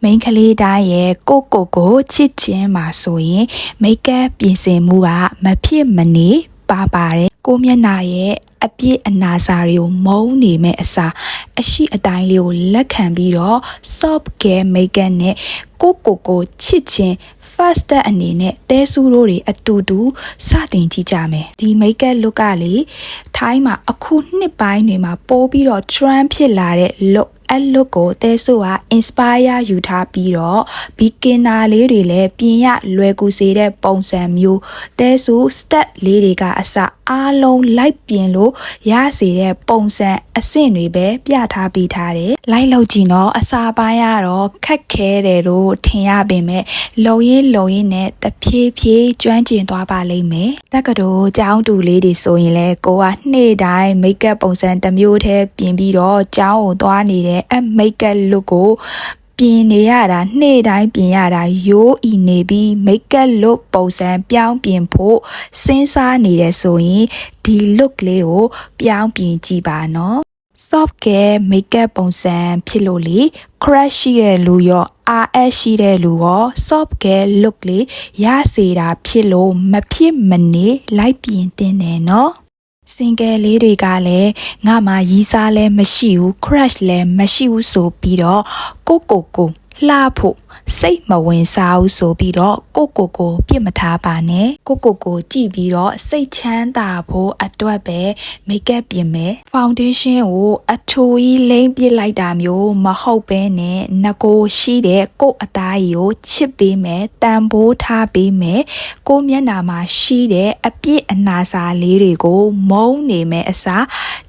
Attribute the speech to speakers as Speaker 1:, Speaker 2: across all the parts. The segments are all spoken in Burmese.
Speaker 1: မိန်းကလေးတိုင်းရဲ့ကိုချစ်ခြင်းမှာဆိုရင်မိတ်ကပ်ပြင်ဆင်မှုကမဖြစ်မနေပါပါတယ်ကိုမျက်နှာရဲ့အပြည့်အနာစာတွေကိုမုန်းနေမဲ့အစားအရှိအတိုင်းလေးကိုလက်ခံပြီးတော့ soft care makeup နဲ့ကိုချစ်ခြင်း first step အနေနဲ့တဲဆူးတို့တွေအတူတူစတင်ကြည့်ကြမယ်ဒီ makeup look ကလေထိုင်းမှာအခုနှစ်ပိုင်းတွေမှာပိုးပြီးတော့ trend ဖြစ်လာတဲ့ lookအဲ့ look ကိုတဲဆူက inspire ယူထားပြီးတော့ beginner လေးတွေလည်းပြင်ရလွယ်ကူစေတဲ့ပုံစံမျိုးတဲဆူ step လေးတွေကအစအားလုံးလိုက်ပြင်လို့ရစေတဲ့ပုံစံအဆင့်တွေပဲပြထားပေးထားတယ်လိုက်လို့ကြည့်တော့အစာပိုင်းကတော့ခက်ခဲတယ်လို့ထင်ရပေမဲ့လုံရင်းနဲ့တဖြည်းဖြည်းကျွမ်းကျင်သွားပါလိမ့်မယ်တက္ကသိုလ်ကျောင်းတူလေးတွေဆိုရင်လည်းကိုကနေ့တိုင်း makeup ပုံစံတစ်မျိုးတည်းပြင်ပြီးတော့ကျောင်းကိုသွားနေတဲ့makeup look ကိုပြင်နေရတာနေ့တိုင်းပြင်ရတာရိုးအီနေပြီး makeup look ပုံစံပြောင်းပြင်ဖို့စဉ်းစားနေတယ်ဆိုရင်ဒီ look လေးကိုပြောင်းပြင်ကြည့်ပါနော် soft care makeup ပုံစံဖြစ်လို့လေ crush ရှိတဲ့လူရော RS ရှိတဲ့လူရော soft care look လေးရစေတာဖြစ်လို့မဖြစ်မနေလိုက်ပြင်တင်တယ်နော်single လေးတွေကလည်းငါမှရီးစားလည်းမရှိဘူး crush လည်းမရှိဘူးဆိုပြီးတော့ကိုလှဖို့စိတ်မဝင်စားဘူးဆိုပြီးတော့ကိုပြစ်မထားပါနဲ့ကိုကြည့်ပြီးတော့စိတ်ချမ်းသာဖို့အတွက်ပဲ makeup ပြင်မယ် foundation ကိုအထူကြီးလိမ့်ပစ်လိုက်တာမျိုးမဟုတ်ဘဲနဲ့ငကိုရှိတဲ့ကိုအသားကြီးကိုချစ်ပေးမယ်တန်ဖိုးထားပေးမယ်ကိုမျက်နှာမှာရှိတဲ့အပြည့်အနာစာလေးတွေကိုမုန်းနေမယ်အစား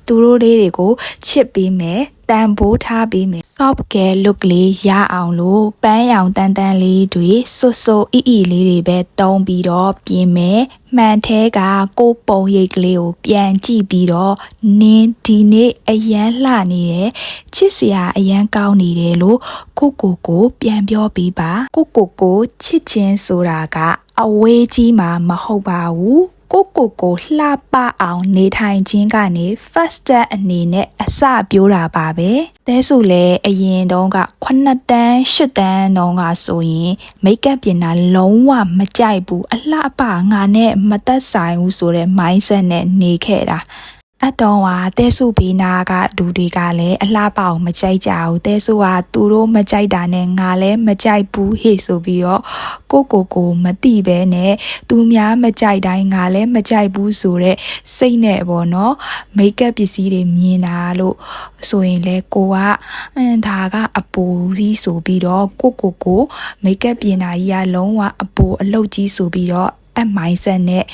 Speaker 1: သူတို့လေးတွေကိုချစ်ပေးမယ်တန်ဖိုးထားပေးမယ် soft care look လေးရအောင်လို့ပန်းရောင်တန်လေးတွေဆိုအီလေးတွေပဲတုံးပြီးတော့ပြင်မယ်မှန်ထဲကကိုပုံရိပ်ကလေးကိုပြန်ကြည့်ပြီးတော့နင်းဒီနေ့အရန်လှနေတယ်ချစ်စရာအရန်ကောင်းနေတယ်လို့ကိုပြန်ပြောပြီးပါကိုချစ်ခြင်းဆိုတာကအဝေးကြီးမှာမဟုတ်ပါဘူးကိုလှပအောင်နေထိုင်ခြင်းကနေ first step အနေနဲ့အစပြိုးတာပါပဲတဲဆိုလဲအရင်တုန်းက9တန်း10တန်းတုန်းကဆိုရင် makeup ပြင်တာလုံးဝမကြိုက်ဘူးအလှပငါနဲ့မသက်ဆိုင်ဘူးဆိုတဲ့ mindset နဲ့နေခဲ့တာအတောင်ဟာတဲဆုဘေးနာကဒူတွေကလည်းအလှပအောင်မကြိုက်ကြဘူးတဲဆုကသူတို့မကြိုက်တာနဲ့ငါလည်းမကြိုက်ဘူးဟေ့ဆိုပြီးတော့ကိုမတိပဲနဲ့သူများမကြိုက်တိုင်းငါလည်းမကြိုက်ဘူးဆိုတဲ့စိတ်နဲ့ပေါ့နော်မိတ်ကပ်ပစ္စည်းတွေမြင်တာလို့ဆိုရင်လေကိုကဒါကအပူကြီးဆိုပြီးတော့ကိုမိတ်ကပ်ပြင်တာကြီးကလုံးဝအပူအလုတ်ကြီးဆိုပြီးတော့mindset နဲ့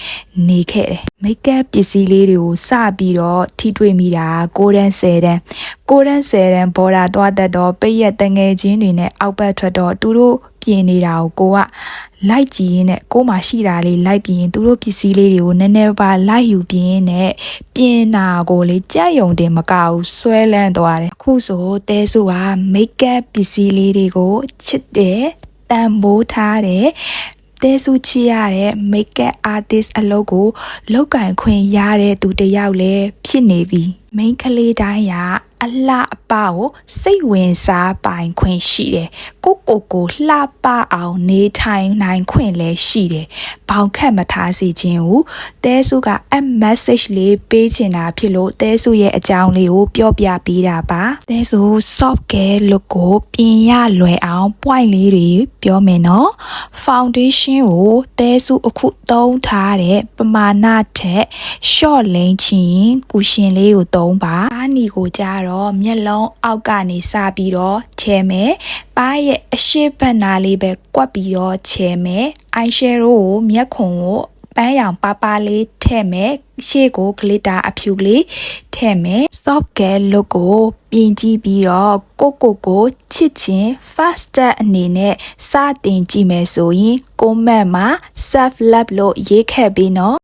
Speaker 1: နေခဲ့တယ်။ makeup ပစ္စည်းလေးတွေကိုစပြီးတော့ထိတွေ့မိတာ9တန်း10တန်းဘော်ဒါသွားတတ်တော့ပိတ်ရက်တငယ်ချင်းတွေနဲ့အောက်ဘက်ထွက်တော့သူတို့ပြင်နေတာကိုကလိုက်ကြည့်ရင်းနဲ့ကိုမှရှိတာလေးလိုက်ပြင်သူတို့ပစ္စည်းလေးတွေကိုနည်းနည်းပါလိုက်ယူပြင်နဲ့ပြင်တာကိုလေကြက်ယုံတင်မကဘူးဆွဲလန်းသွားတယ်အခုဆိုတဲဆူက makeup ပစ္စည်းလေးတွေကိုချစ်တယ်တန်ဖိုးထားတယ်တဲဆူချီရတဲ့ makeup artist အလုပ်ကိုလောက်ကင်ခွင့်ရတဲ့သူတယောက်လည်းဖြစ်နေပြီမိန်းကလေးတိုင်းကအလှအပကိုစိတ်ဝင်စားပိုင်ခွင့်ရှိတယ်ကိုလှပအောင်နေထိုင်နိုင်ခွင့်လည်းရှိတယ်ဘောင်ခတ်မထားစေခြင်းကိုတဲဆူကmessage လေးပေးချင်တာဖြစ်လို့တဲဆူရဲ့အကြောင်းလေးကိုပြောပြပေးတာပါတဲဆူ soft care look ကိုပြင်ရလွယ်အောင် point လေးတွေပြောမယ်နော် foundation ကိုတဲဆူအခုသုံးထားတဲ့ပမာဏထက် short လိမ့်ချင်းကူရှင်လေးကိုသုံးပါအားနီကိုကြတော့မျက်လုံးအောက်ကနေစပြီးတော့ချဲမယ်ပါးရဲ့အရှိဘက်နာလေးပဲကွက်ပြီးတော့ချဲမယ် eyeshadow ကိုမျက်ခုံကိုပန်းရောင်ပါလေးထည့်မယ်ရှေ့ကို glitter အဖြူကလေးထည့်မယ် soft care look ကိုပြင်ကြည့်ပြီးတော့ကိုချစ်ခြင်း first step အနေနဲ့စတင်ကြည့်မယ်ဆိုရင် comment မှာ self love လို့ရေးခဲ့ပြီးနော်